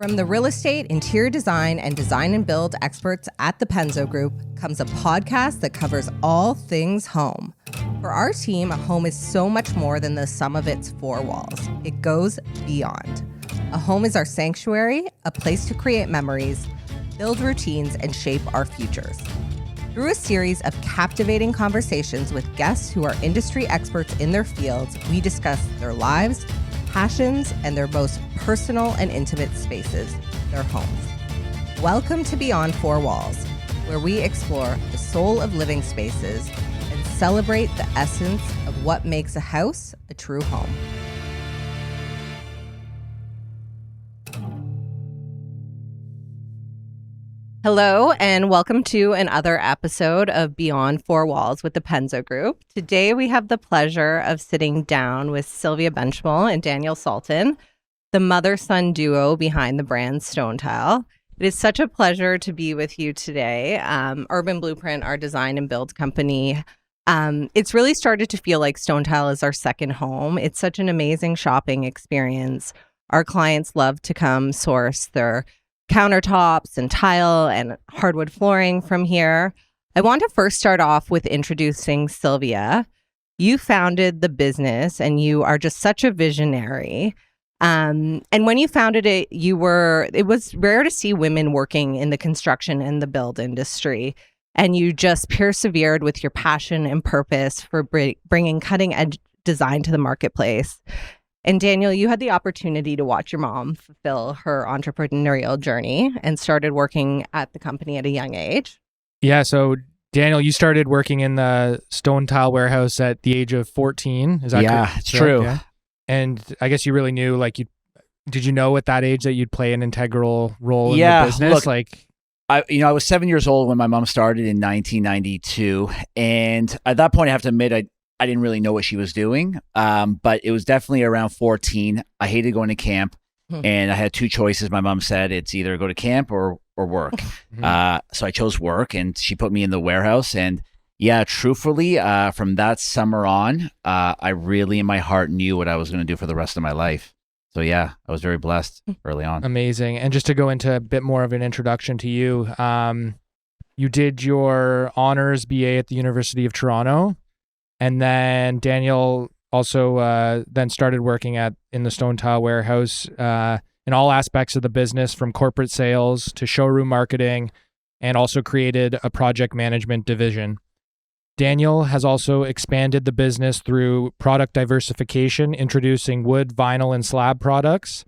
From the real estate, interior design, and design and build experts at the Penzo Group comes a podcast that covers all things home. For our team, a home is so much more than the sum of its four walls. It goes beyond. A home is our sanctuary, a place to create memories, build routines, and shape our futures. Through a series of captivating conversations with guests who are industry experts in their fields, we discuss their lives, passions, and their most personal and intimate spaces, their homes. Welcome to Beyond Four Walls, where we explore the soul of living spaces and celebrate the essence of what makes a house a true home. Hello, and welcome to another episode of Beyond Four Walls with the Penzo Group. Today, we have the pleasure of sitting down with Sylvia Benchimol and Daniel Sultan, the mother-son duo behind the brand Stonetile. It is such a pleasure to be with you today. Urban Blueprint, our design and build company, it's really started to feel like Stonetile is our second home. It's such an amazing shopping experience. Our clients love to come source their countertops and tile and hardwood flooring from here. I want to first start off with introducing Sylvia. You founded the business and you are just such a visionary. And when you founded it, it was rare to see women working in the construction and the build industry. And you just persevered with your passion and purpose for bringing cutting edge design to the marketplace. And Daniel, you had the opportunity to watch your mom fulfill her entrepreneurial journey and started working at the company at a young age. Yeah. So Daniel, you started working in the Stonetile warehouse at the age of 14. Is that correct? Yeah, it's true. Yeah. And I guess you really knew, did you know at that age that you'd play an integral role in the business? Look, I was 7 years old when my mom started in 1992. And at that point, I have to admit, I didn't really know what she was doing, but it was definitely around 14. I hated going to camp, and I had two choices. My mom said it's either go to camp or work. So I chose work, and she put me in the warehouse. And yeah, truthfully, from that summer on, I really in my heart knew what I was going to do for the rest of my life. So yeah, I was very blessed early on. Amazing. And just to go into a bit more of an introduction to you, you did your honors BA at the University of Toronto. And then Daniel also then started working in the Stonetile warehouse in all aspects of the business, from corporate sales to showroom marketing, and also created a project management division. Daniel has also expanded the business through product diversification, introducing wood, vinyl, and slab products,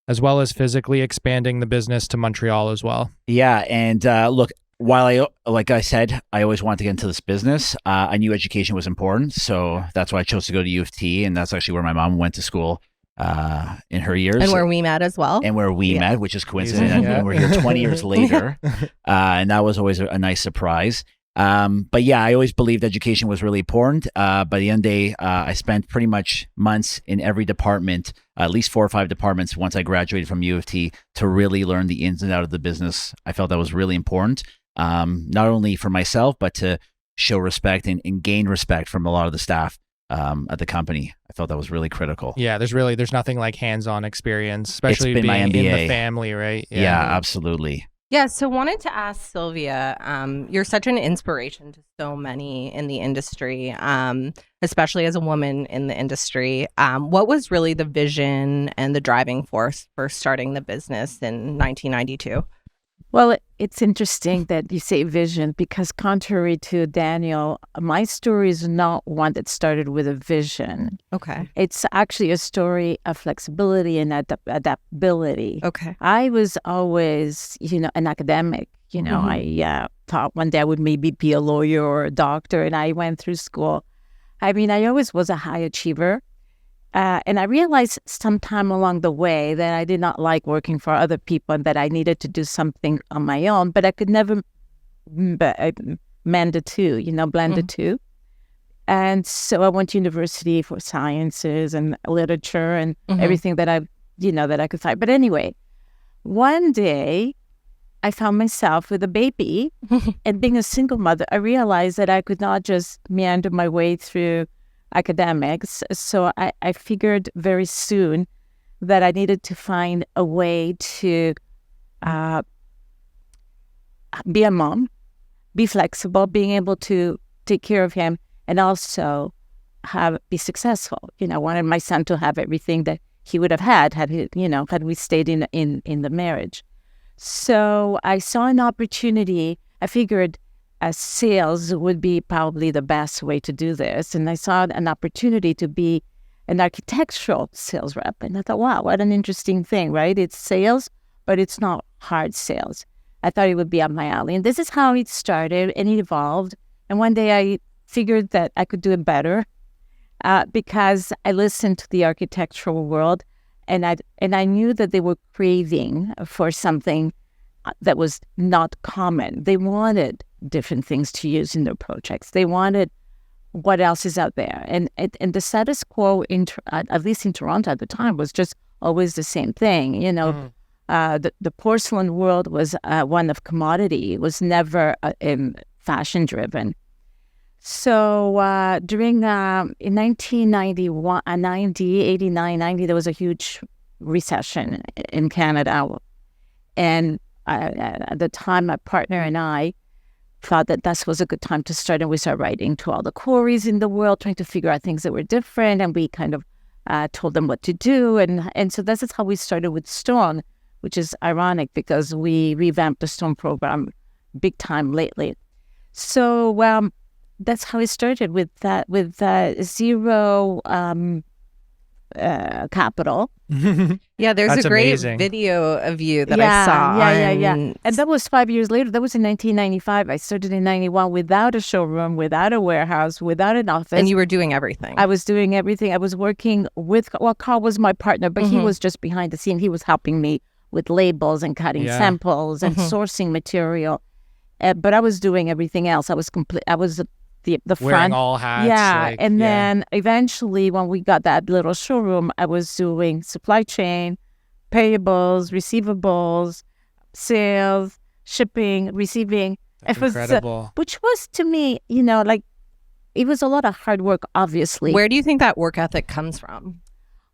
as well as physically expanding the business to Montreal as well. Yeah, and look, while like I said, I always wanted to get into this business. I knew education was important, so that's why I chose to go to U of T, and that's actually where my mom went to school in her years. And where we met as well. And where we met, which is coincident. Yeah. And we're here 20 years later, and that was always a nice surprise. But yeah, I always believed education was really important. By the end of the day, I spent pretty much months in every department, at least 4 or 5 departments once I graduated from U of T, to really learn the ins and outs of the business. I felt that was really important. Not only for myself, but to show respect and gain respect from a lot of the staff at the company. I felt that was really critical. Yeah, there's nothing like hands-on experience, especially It's been being my MBA. in the family, right? Yeah, absolutely. Yeah, so wanted to ask Sylvia, you're such an inspiration to so many in the industry, especially as a woman in the industry. What was really the vision and the driving force for starting the business in 1992? Well, it's interesting that you say vision, because contrary to Daniel, my story is not one that started with a vision. Okay. It's actually a story of flexibility and adaptability. Okay. I was always, an academic. I thought one day I would maybe be a lawyer or a doctor, and I went through school. I always was a high achiever. And I realized sometime along the way that I did not like working for other people and that I needed to do something on my own, but I could never mend the two, blend the two. And so I went to university for sciences and literature and everything that I could find. But anyway, one day I found myself with a baby and being a single mother, I realized that I could not just meander my way through academics. So I figured very soon that I needed to find a way to be a mom, be flexible, being able to take care of him, and also be successful. I wanted my son to have everything that he would have had we stayed in the marriage. So I saw an opportunity. I figured sales would be probably the best way to do this. And I saw an opportunity to be an architectural sales rep. And I thought, wow, what an interesting thing, right? It's sales, but it's not hard sales. I thought it would be up my alley. And this is how it started, and it evolved. And one day I figured that I could do it better because I listened to the architectural world, and I knew that they were craving for something that was not common. They wanted different things to use in their projects. They wanted what else is out there. And the status quo, at least in Toronto at the time, was just always the same thing. The porcelain world was one of commodity. It was never fashion-driven. So during in 1991, 89, 90, there was a huge recession in Canada. And at the time, my partner and I thought that this was a good time to start. And we started writing to all the quarries in the world, trying to figure out things that were different. And we kind of told them what to do. And so this is how we started with Stone, which is ironic because we revamped the Stone program big time lately. So that's how it started with zero capital. Yeah, there's That's a great amazing. video of you that I saw. Yeah. And that was 5 years later. That was in 1995. I started in 91 without a showroom, without a warehouse, without an office. And you were doing everything. I was doing everything. I was working with, Carl was my partner, but he was just behind the scene. He was helping me with labels and cutting samples and sourcing material. But I was doing everything else. I was the Wearing front. all hats. Yeah. And then eventually when we got that little showroom, I was doing supply chain, payables, receivables, sales, shipping, receiving. That's incredible. Which was to me, it was a lot of hard work, obviously. Where do you think that work ethic comes from?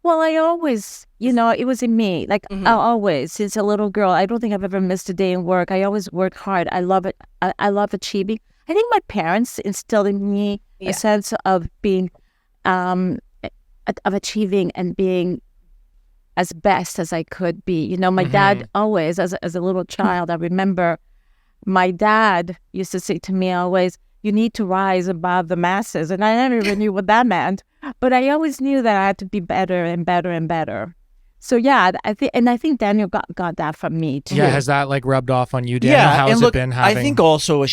Well, I always, it was in me. Like I always, since a little girl, I don't think I've ever missed a day in work. I always work hard. I love it. I love achieving. I think my parents instilled in me a sense of being, of achieving and being as best as I could be. My dad always, as a little child, I remember my dad used to say to me always, you need to rise above the masses. And I never even knew what that meant. But I always knew that I had to be better and better and better. So yeah, I think Daniel got that from me too. Yeah, has that rubbed off on you, Daniel? Yeah, How's and look, it been having? I think also,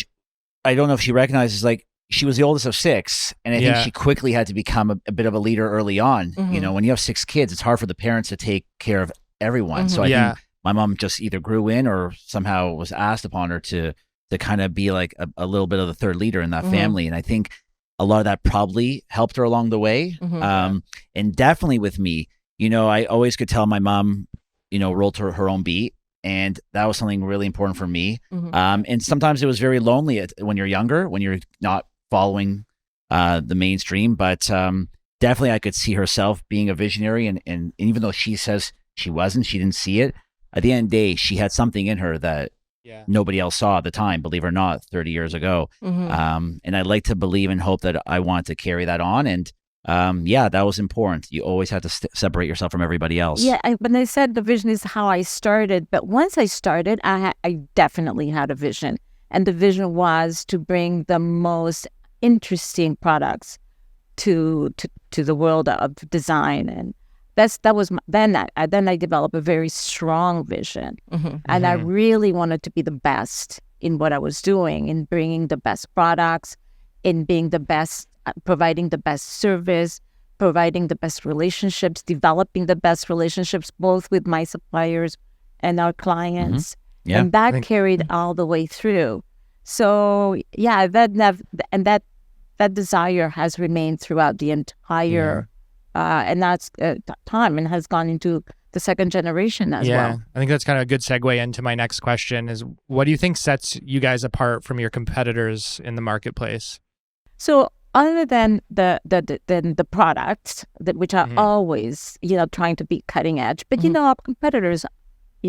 I don't know if she recognizes, she was the oldest of six, and I think she quickly had to become a bit of a leader early on. When you have 6 kids, it's hard for the parents to take care of everyone. So I think my mom just either grew in or somehow was asked upon her to kind of be a little bit of the third leader in that family. And I think a lot of that probably helped her along the way. And definitely with me, I always could tell my mom, rolled to her own beat. And that was something really important for me. And sometimes it was very lonely when you're younger, when you're not following the mainstream. But definitely I could see herself being a visionary. And even though she says she didn't see it, at the end of the day, she had something in her that nobody else saw at the time, believe it or not, 30 years ago. And I'd like to believe and hope that I want to carry that on. And that was important. You always have to separate yourself from everybody else. Yeah, but I said the vision is how I started. But once I started, I definitely had a vision. And the vision was to bring the most interesting products to the world of design. And then I developed a very strong vision. And I really wanted to be the best in what I was doing, in bringing the best products, in being the best, providing the best service, providing the best relationships, developing the best relationships, both with my suppliers and our clients. And that carried all the way through. So that desire has remained throughout the entire and that's time, and has gone into the second generation as well. I think that's kind of a good segue into my next question is, what do you think sets you guys apart from your competitors in the marketplace? So other than the products that which are always trying to be cutting edge, but our competitors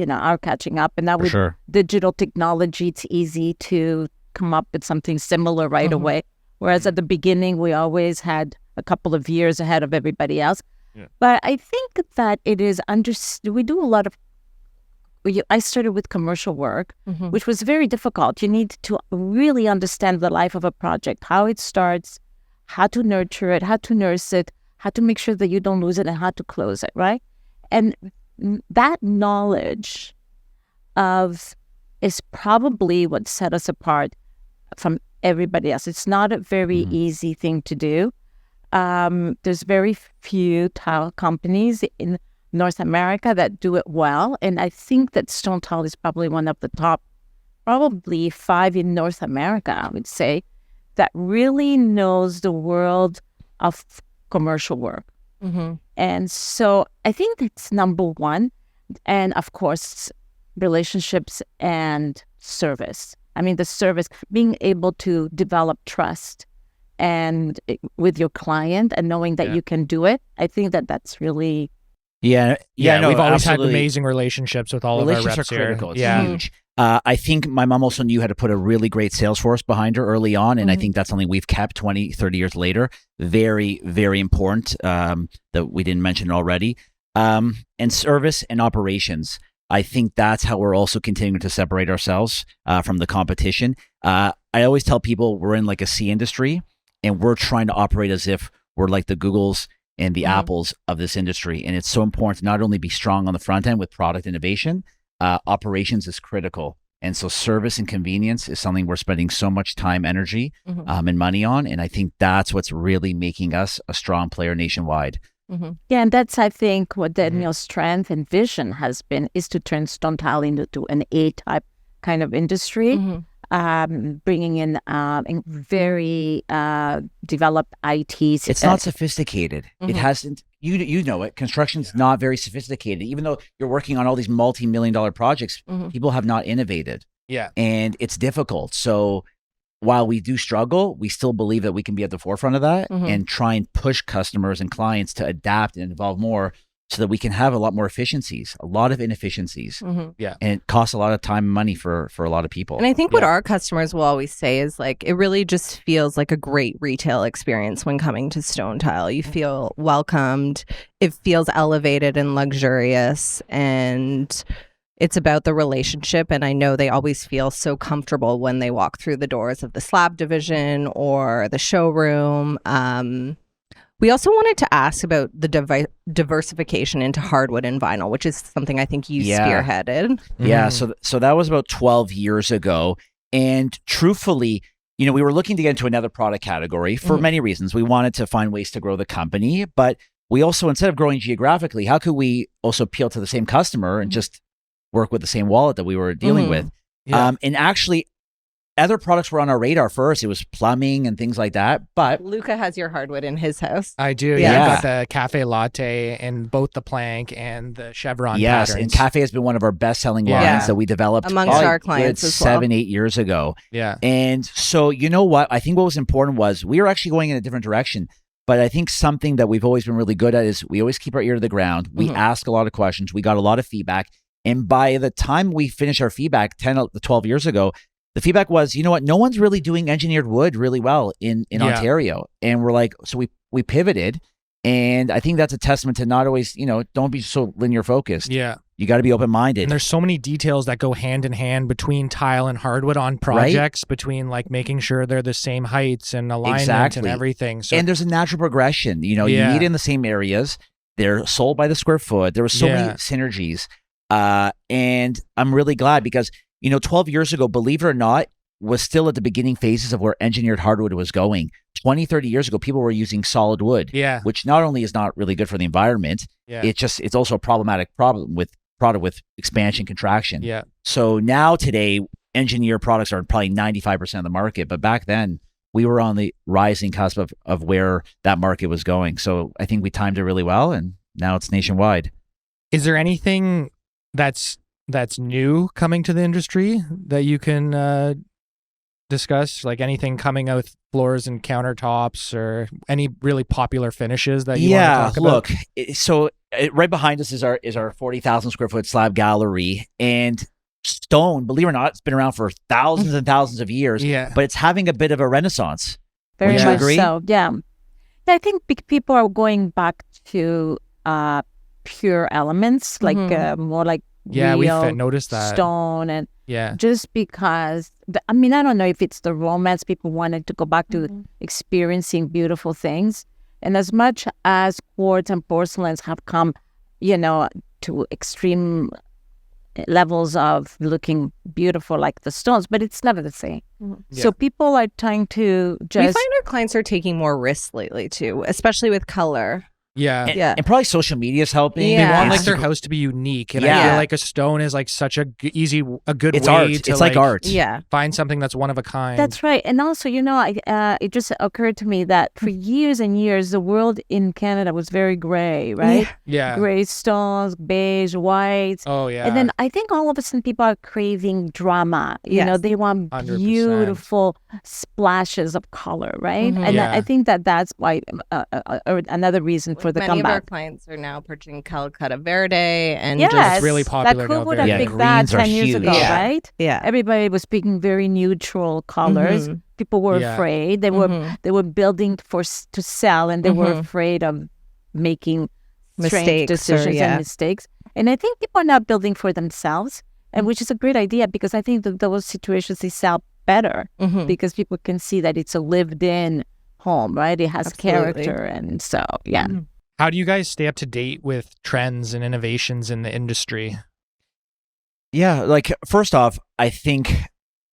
are catching up, and now For with sure. digital technology, it's easy to come up with something similar right away. Whereas at the beginning, we always had a couple of years ahead of everybody else. Yeah. But I think that it is we do a lot of. I started with commercial work, which was very difficult. You need to really understand the life of a project, how it starts, how to nurture it, how to nurse it, how to make sure that you don't lose it, and how to close it, right? And that knowledge is probably what set us apart from everybody else. It's not a very easy thing to do. There's very few tile companies in North America that do it well. And I think that Stonetile is probably one of the top, probably 5 in North America, I would say, that really knows the world of commercial work. And so I think that's number one. And of course, relationships and service. I mean, the service, being able to develop trust and with your client and knowing that you can do it. I think that that's really... Yeah, no, we've always absolutely. had amazing relationships with all of our reps Relationships are critical. here. It's huge. I think my mom also knew how to put a really great sales force behind her early on, and I think that's something we've kept 20, 30 years later. Very, very important that we didn't mention already. And service and operations. I think that's how we're also continuing to separate ourselves from the competition. I always tell people we're in like a C industry, and we're trying to operate as if we're like the Googles and the Apples of this industry. And it's so important to not only be strong on the front end with product innovation, operations is critical. And so service and convenience is something we're spending so much time, energy, and money on. And I think that's what's really making us a strong player nationwide. Yeah, and that's, I think, what Daniel's strength and vision has been, is to turn Stonetile into an A-type kind of industry, bringing in very developed ITs. It's not sophisticated. It hasn't, you know it, construction's not very sophisticated. Even though you're working on all these multi-million-dollar projects, people have not innovated. Yeah. And it's difficult. So while we do struggle, we still believe that we can be at the forefront of that and try and push customers and clients to adapt and evolve more so that we can have a lot more efficiencies, a lot of inefficiencies. Yeah. And it costs a lot of time and money for a lot of people. And I think what our customers will always say is like, it really just feels like a great retail experience when coming to Stonetile. You feel welcomed. It feels elevated and luxurious, and it's about the relationship. And I know they always feel so comfortable when they walk through the doors of the slab division or the showroom. We also wanted to ask about the diversification into hardwood and vinyl, which is something I think you spearheaded. Yeah, so that was about 12 years ago. And truthfully, we were looking to get into another product category for many reasons. We wanted to find ways to grow the company, but we also, instead of growing geographically, how could we also appeal to the same customer and just work with the same wallet that we were dealing with? Yeah. And actually, other products were on our radar first. It was plumbing and things like that. But Luca has your hardwood in his house. I do. Yeah. I've got the cafe latte and both the plank and the chevron patterns. And cafe has been one of our best-selling lines that we developed amongst our clients as well. 7-8 years ago. Yeah. And so, you know what? I think what was important was we were actually going in a different direction. But I think something that we've always been really good at is we always keep our ear to the ground. We ask a lot of questions. We got a lot of feedback. And by the time we finished our feedback 10 to 12 years ago, the feedback was, you know what, no one's really doing engineered wood really well in Ontario. And we're like, so we pivoted. And I think that's a testament to not always, don't be so linear focused. Yeah. You got to be open-minded. And there's so many details that go hand in hand between tile and hardwood on projects, between like making sure they're the same heights and alignment and everything. So, and there's a natural progression. You meet in the same areas. They're sold by the square foot. There were so many synergies. And I'm really glad because 12 years ago, believe it or not, was still at the beginning phases of where engineered hardwood was going. 20, 30 years ago, people were using solid wood, which not only is not really good for the environment, it's also a problematic problem with product with expansion, contraction. Yeah. So now today, engineered products are probably 95% of the market. But back then, we were on the rising cusp of where that market was going. So I think we timed it really well, and now it's nationwide. Is there anything that's new coming to the industry that you can discuss? Like anything coming out with floors and countertops, or any really popular finishes that you want to talk about? Look, so right behind us is our 40,000 square foot slab gallery, and stone, believe it or not, it's been around for thousands and thousands of years. Yeah. But it's having a bit of a renaissance. Very Would you much agree? so. Yeah. I think people are going back to pure elements, like more like Yeah, real we've noticed that. stone, and Yeah. just because I don't know if it's the romance, people wanted to go back to experiencing beautiful things, and as much as quartz and porcelains have come, to extreme levels of looking beautiful like the stones, but it's never the same. Yeah. So people are trying to We just find our clients are taking more risks lately too, especially with color. Yeah. And probably social media is helping. Yeah. They want like It's- their house to be unique, and I Yeah. feel like a stone is like such a good It's way art. to It's like art. Yeah. find something that's one of a kind. That's right. And also, it just occurred to me that for years and years, the world in Canada was very gray, right? Yeah. Gray stones, beige, whites. Oh yeah. And then I think all of a sudden people are craving drama. Yes. They want 100%. beautiful splashes of color, right? Mhm. And Yeah. I think that's why another reason for the Many of our comeback. clients are now purchasing Calcutta Verde and Yes, It's really popular Like, who now, would very have good. picked that Greens are 10 years huge. ago, Yeah. right? yeah. Everybody was picking very neutral colors. Mhm. People were Yeah. afraid. They were building to sell, and they were afraid of making strange Mistakes or- decisions yeah. and mistakes. And I think people are now building for themselves, and which is a great idea, because I think that those situations they sell better Mhm. because people can see that it's a lived-in home, right? It has Absolutely. character, and so yeah. Mhm. How do you guys stay up to date with trends and innovations in the industry? Yeah, like first off, I think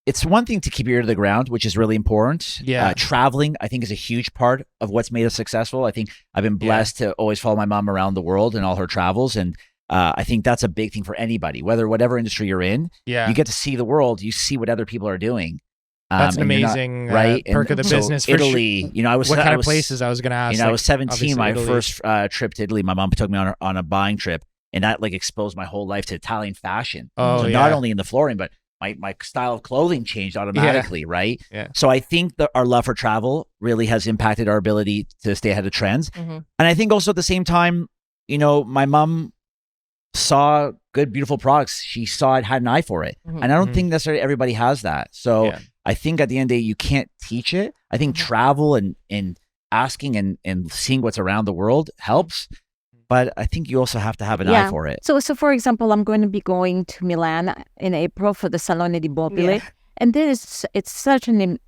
it's one thing to keep your ear to the ground, which is really important. Yeah. Traveling, I think, is a huge part of what's made us successful. I think I've been Yeah. blessed to always follow my mom around the world and all her travels. And I think that's a big thing for anybody, whatever industry you're in. Yeah. You get to see the world. You see what other people are doing. That's an and you're not- amazing right? perk of the so business. For Italy, I was what kind I of was- places I was going to ask? I was 17, obviously my Italy. first trip to Italy. My mom took me on a buying trip, and that like exposed my whole life to Italian fashion. Oh, So yeah. not only in the flooring, but my style of clothing changed automatically, right? Yeah. So I think that our love for travel really has impacted our ability to stay ahead of trends. Mhm. And I think also at the same time, my mom saw good, beautiful products. She saw it, had an eye for it. Mhm. And I don't Mhm. think necessarily everybody has that. So Yeah. I think at the end of the day, you can't teach it. I think travel and asking and seeing what's around the world helps. But I think you also have to have an eye for it. So for example, I'm going to be going to Milan in April for the Salone di Mobile, Yeah. and it's such an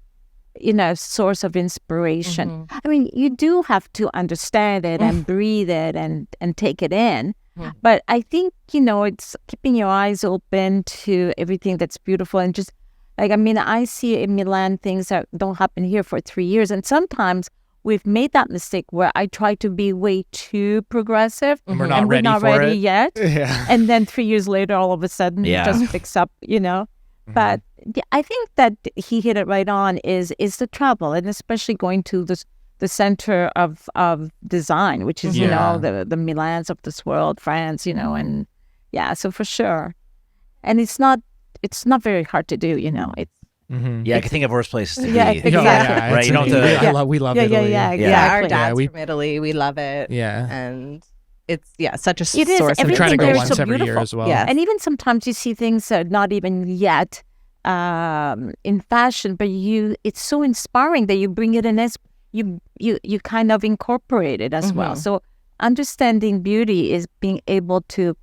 source of inspiration. Mhm. I mean, you do have to understand it and breathe it and take it in. Mhm. But I think it's keeping your eyes open to everything that's beautiful, and just I see in Milan things that don't happen here for 3 years, and sometimes we've made that mistake where I try to be way too progressive, And we're Mhm. not and ready we're not for ready it. yet. Yeah. And then 3 years later, all of a sudden, Yeah. it just picks up, But I think that he hit it right on is the travel, and especially going to the center of design, which is, Yeah. the Milans of this world, France, and yeah, so for sure. And it's not very hard to do, It's Mhm. Yeah, I can think of worse places to Yeah, be. exactly. Yeah, Right, it's you don't amazing. have to- We love yeah, Italy. yeah, Yeah, our exactly. dad's we- from Italy. We love it. Yeah. And it's such a It is. source of We try to Everything go there is once so every year beautiful. as well. Yeah. And even sometimes you see things that are not even yet in fashion, but it's so inspiring that you bring it in as you kind of incorporate it as well. Mhm. So understanding beauty is being able to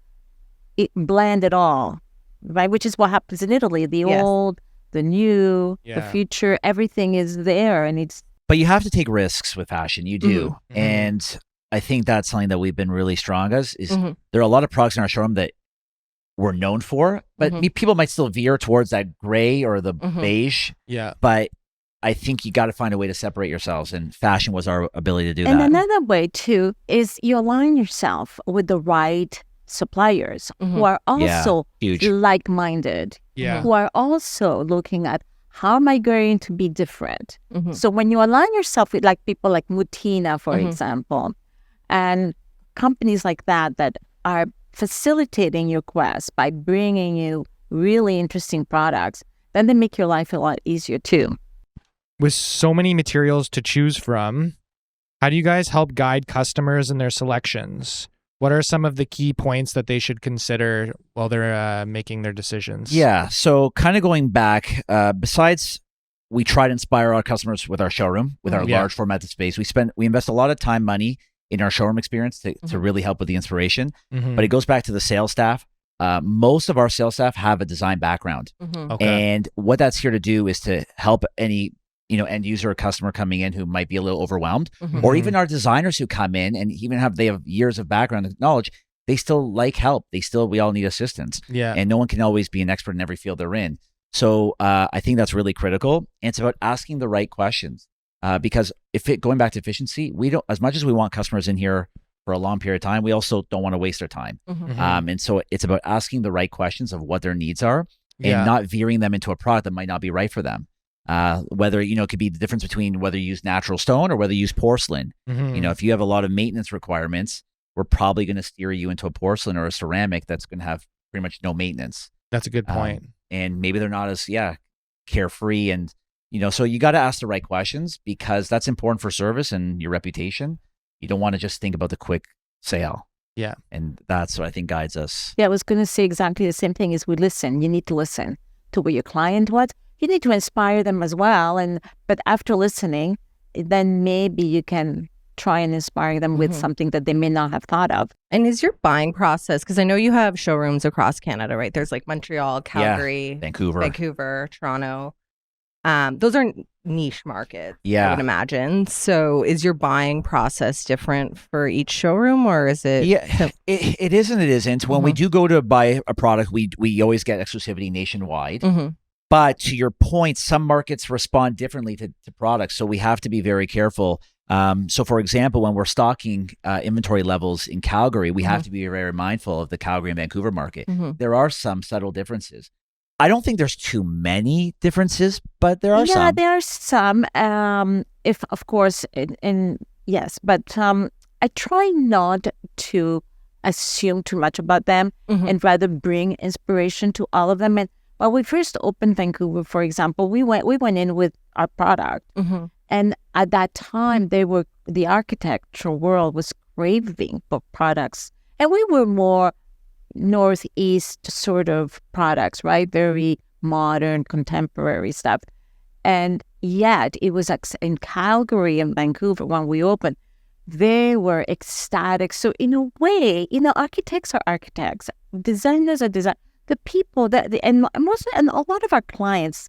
blend it all, right? Which is what happens in Italy. The Yes. old, the new, the Yeah. future, everything is there, and it's But you have to take risks with fashion. You do. Mhm. And I think that's something that we've been really strong as is Mhm. there are a lot of products in our showroom that we're known for, but Mhm. people might still veer towards that gray or the Mhm. beige. Yeah. But I think you got to find a way to separate yourselves, and fashion was our ability to do And that. another way too is you align yourself with the right suppliers who are Yeah, also huge. like-minded, Yeah. who are also looking at how am I going to be different. Mhm. So when you align yourself with people like Mutina, for example, and companies like that are facilitating your quest by bringing you really interesting products, then they make your life a lot easier too. With so many materials to choose from, how do you guys help guide customers in their selections? What are some of the key points that they should consider while they're making their decisions? Yeah. So kind of going back, besides we try to inspire our customers with our showroom, with our large formatted space. We invest a lot of time, money in our showroom experience to really help with the inspiration. But it goes back to the sales staff. Most of our sales staff have a design background. And what that's here to do is to help any end user or customer coming in who might be a little overwhelmed, or even our designers who come in and even they have years of background and knowledge. They still like help. We all need assistance. And no one can always be an expert in every field they're in. So I think that's really critical. And it's about asking the right questions. Because going back to efficiency, we don't, as much as we want customers in here for a long period of time, we also don't want to waste their time. And so it's about asking the right questions of what their needs are and not veering them into a product that might not be right for them. Whether, it could be the difference between whether you use natural stone or whether you use porcelain. If you have a lot of maintenance requirements, we're probably going to steer you into a porcelain or a ceramic that's going to have pretty much no maintenance. That's a good point. And maybe they're not as, carefree. And, so you got to ask the right questions because that's important for service and your reputation. You don't want to just think about the quick sale. Yeah. And that's what I think guides us. Yeah, I was going to say exactly the same thing is we listen. You need to listen to what your client wants. You need to inspire them as well. But after listening, then maybe you can try and inspire them with something that they may not have thought of. And is your buying process, because I know you have showrooms across Canada, right? There's like Montreal, Calgary, Vancouver, Toronto. Those are niche markets, I would imagine. So is your buying process different for each showroom or is it? Yeah, it is and it isn't. When we do go to buy a product, we always get exclusivity nationwide. But to your point, some markets respond differently to products. So we have to be very careful. So for example, when we're stocking inventory levels in Calgary, we have to be very mindful of the Calgary and Vancouver market. There are some subtle differences. I don't think there's too many differences, but there are some. Yeah, there are some. If of course, yes, but I try not to assume too much about them and rather bring inspiration to all of them. And when we first opened Vancouver, for example, we went in with our product, and at that time, the architectural world was craving for products, and we were more Northeast sort of products, right? Very modern, contemporary stuff. And yet it was in Calgary and Vancouver when we opened, they were ecstatic. So in a way, architects are architects, designers are designers. The people and a lot of our clients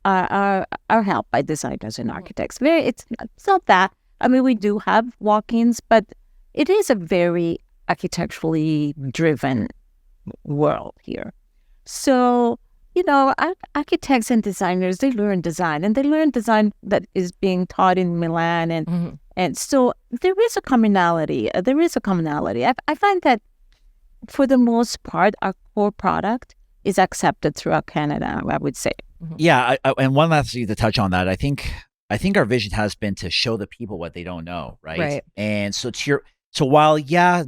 are helped by designers and architects. It's not that. I mean, we do have walk-ins, but it is a very architecturally driven world here. So, architects and designers, they learn design, and they learn design that is being taught in Milan. And so there is a commonality. I find that for the most part, our core product is accepted throughout Canada, I would say. Yeah. And one last thing to touch on that, I think our vision has been to show the people what they don't know. Right. And so So while,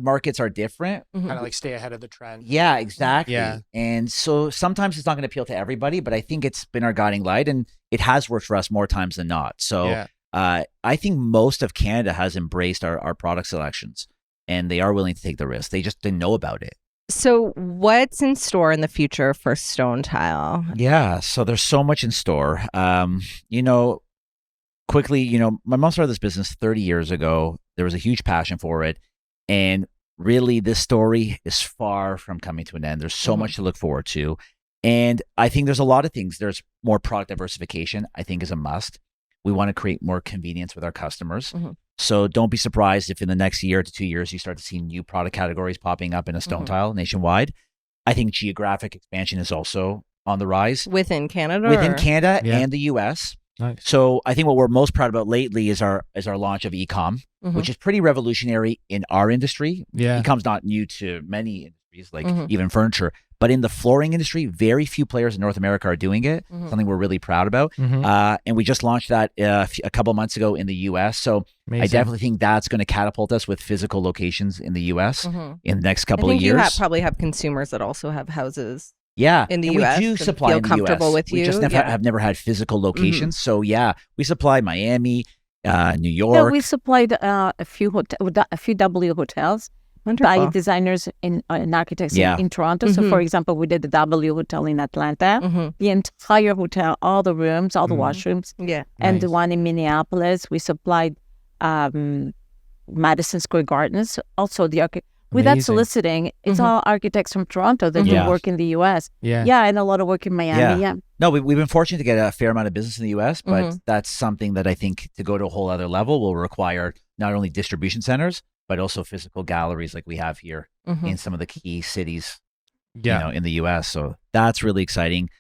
markets are different. Kind of like stay ahead of the trend. Yeah, exactly. Yeah. And so sometimes it's not going to appeal to everybody, but I think it's been our guiding light and it has worked for us more times than not. So I think most of Canada has embraced our product selections and they are willing to take the risk. They just didn't know about it. So what's in store in the future for Stonetile? Yeah, so there's so much in store. Quickly, my mom started this business 30 years ago. There was a huge passion for it. And really, this story is far from coming to an end. There's so much to look forward to. And I think there's a lot of things. There's more product diversification, I think, is a must. We want to create more convenience with our customers. So don't be surprised if in the next year to 2 years, you start to see new product categories popping up in a Stonetile nationwide. I think geographic expansion is also on the rise. Within Canada? Within Canada and the US. Nice. So I think what we're most proud about lately is our launch of e-com, which is pretty revolutionary in our industry. Yeah. E-com's not new to many industries, like even furniture. But in the flooring industry, very few players in North America are doing it, something we're really proud about. And we just launched that a couple months ago in the US. So Amazing. I definitely think that's going to catapult us with physical locations in the US in the next couple of years. You probably have consumers that also have houses Yeah, in the and US we do and supply feel in the comfortable US. with We you? just Yeah. have never had physical locations. So yeah, we supply Miami, New Yeah, York. we supplied a few W hotels by Wonderful. designers and architects Yeah. in Toronto. So, for example, we did the W Hotel in Atlanta, the entire hotel, all the rooms, all the washrooms, Yeah. and the Nice. one in Minneapolis. We supplied Madison Square Gardens, also the without Amazing. soliciting. It's all architects from Toronto that do work in the U.S. Yeah. And a lot of work in Miami. Yeah. No, we've been fortunate to get a fair amount of business in the U.S., but that's something that I think to go to a whole other level will require not only distribution centers, but also physical galleries like we have here in some of the key cities, in the U.S. So that's really exciting.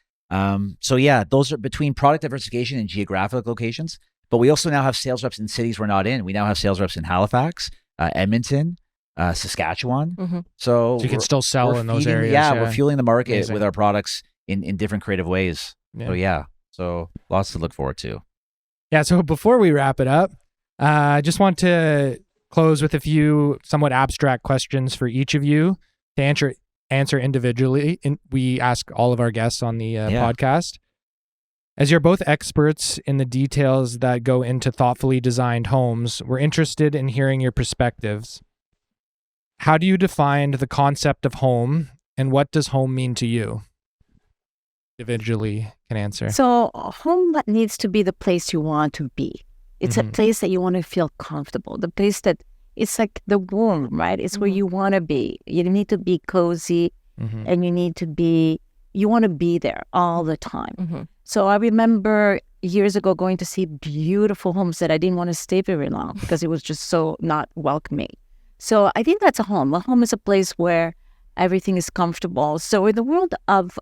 So yeah, those are between product diversification and geographic locations. But we also now have sales reps in cities we're not in. We now have sales reps in Halifax, Edmonton, Saskatchewan. So you can still sell in those areas. Yeah, we're fueling the market Amazing. with our products in different creative ways. So lots to look forward to. Yeah. So before we wrap it up, I just want to close with a few somewhat abstract questions for each of you to answer individually. We ask all of our guests on the podcast. As you're both experts in the details that go into thoughtfully designed homes, we're interested in hearing your perspectives. How do you define the concept of home, and what does home mean to you? Individually can answer. So home needs to be the place you want to be. It's a place that you want to feel comfortable. The place that it's like the womb, right? It's where you want to be. You need to be cozy, and you want to be there all the time. So I remember years ago going to see beautiful homes that I didn't want to stay very long because it was just so not welcoming. So I think that's a home. A home is a place where everything is comfortable. So in the world of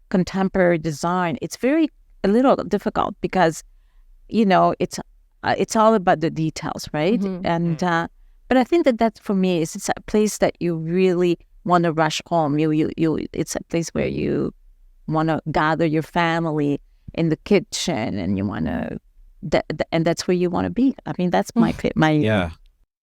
contemporary design, it's a little difficult because it's all about the details, right? And but I think that for me it's a place that you really want to rush home. It's a place where you want to gather your family in the kitchen, and you want to, and that's where you want to be. I mean, that's my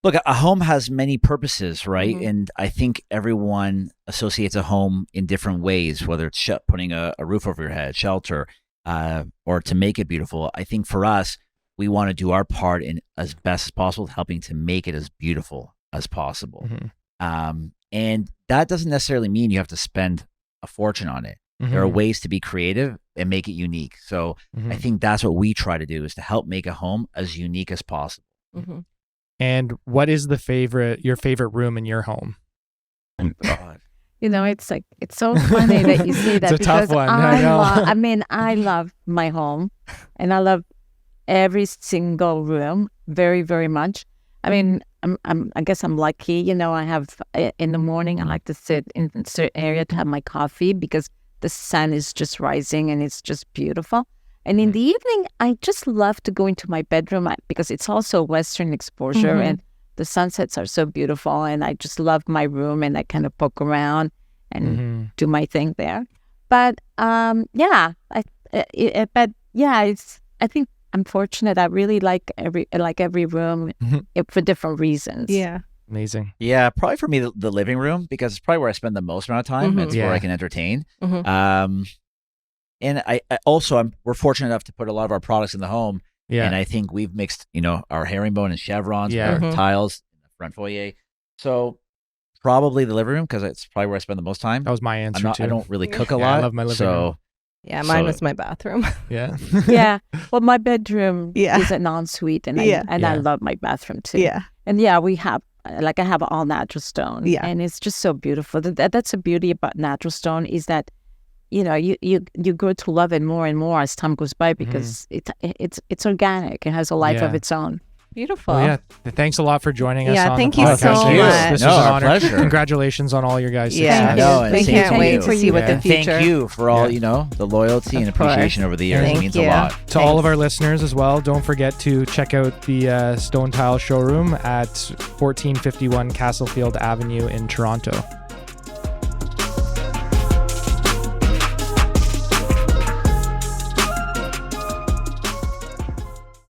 Look, a home has many purposes, right? And I think everyone associates a home in different ways, whether it's putting a roof over your head, shelter, or to make it beautiful. I think for us, we want to do our part in as best as possible, helping to make it as beautiful as possible. And that doesn't necessarily mean you have to spend a fortune on it. There are ways to be creative and make it unique. So I think that's what we try to do, is to help make a home as unique as possible. And what is your favorite room in your home? God. It's so funny that you say that. It's a tough one. I know. I love my home, and I love every single room very, very much. I mean, I guess I'm lucky. I have in the morning, I like to sit in a certain area to have my coffee because the sun is just rising and it's just beautiful. And in the evening, I just love to go into my bedroom because it's also Western exposure and the sunsets are so beautiful. And I just love my room, and I kind of poke around and do my thing there. But I think I'm fortunate. I really like every room for different reasons. Yeah. Amazing. Yeah, probably for me, the living room, because it's probably where I spend the most amount of time. It's where I can entertain. And we're fortunate enough to put a lot of our products in the home. Yeah. And I think we've mixed, our herringbone and chevrons, Yeah. our tiles in the front foyer. So probably the living room, because it's probably where I spend the most time. That was my answer too. I don't really cook a Yeah, lot. I love my living room. Yeah, mine was my bathroom. Yeah. Yeah. Well, my bedroom is an ensuite, and I love my bathroom too. Yeah. And we have I have all natural stone. Yeah. And it's just so beautiful. That's the beauty about natural stone, is that you grow to love it more and more as time goes by, because it's organic. It has a life of its own. Beautiful. Well, thanks a lot for joining us. Yeah, on thank the you podcast. so much. This was No, an our honor. pleasure. Congratulations on all your guys' Yeah, success. we can't wait to see what the And future. thank you for all, the loyalty and Of course. appreciation over the years. Thank It means you. a lot. To all of our listeners as well, don't forget to check out the Stonetile showroom at 1451 Castlefield Avenue in Toronto.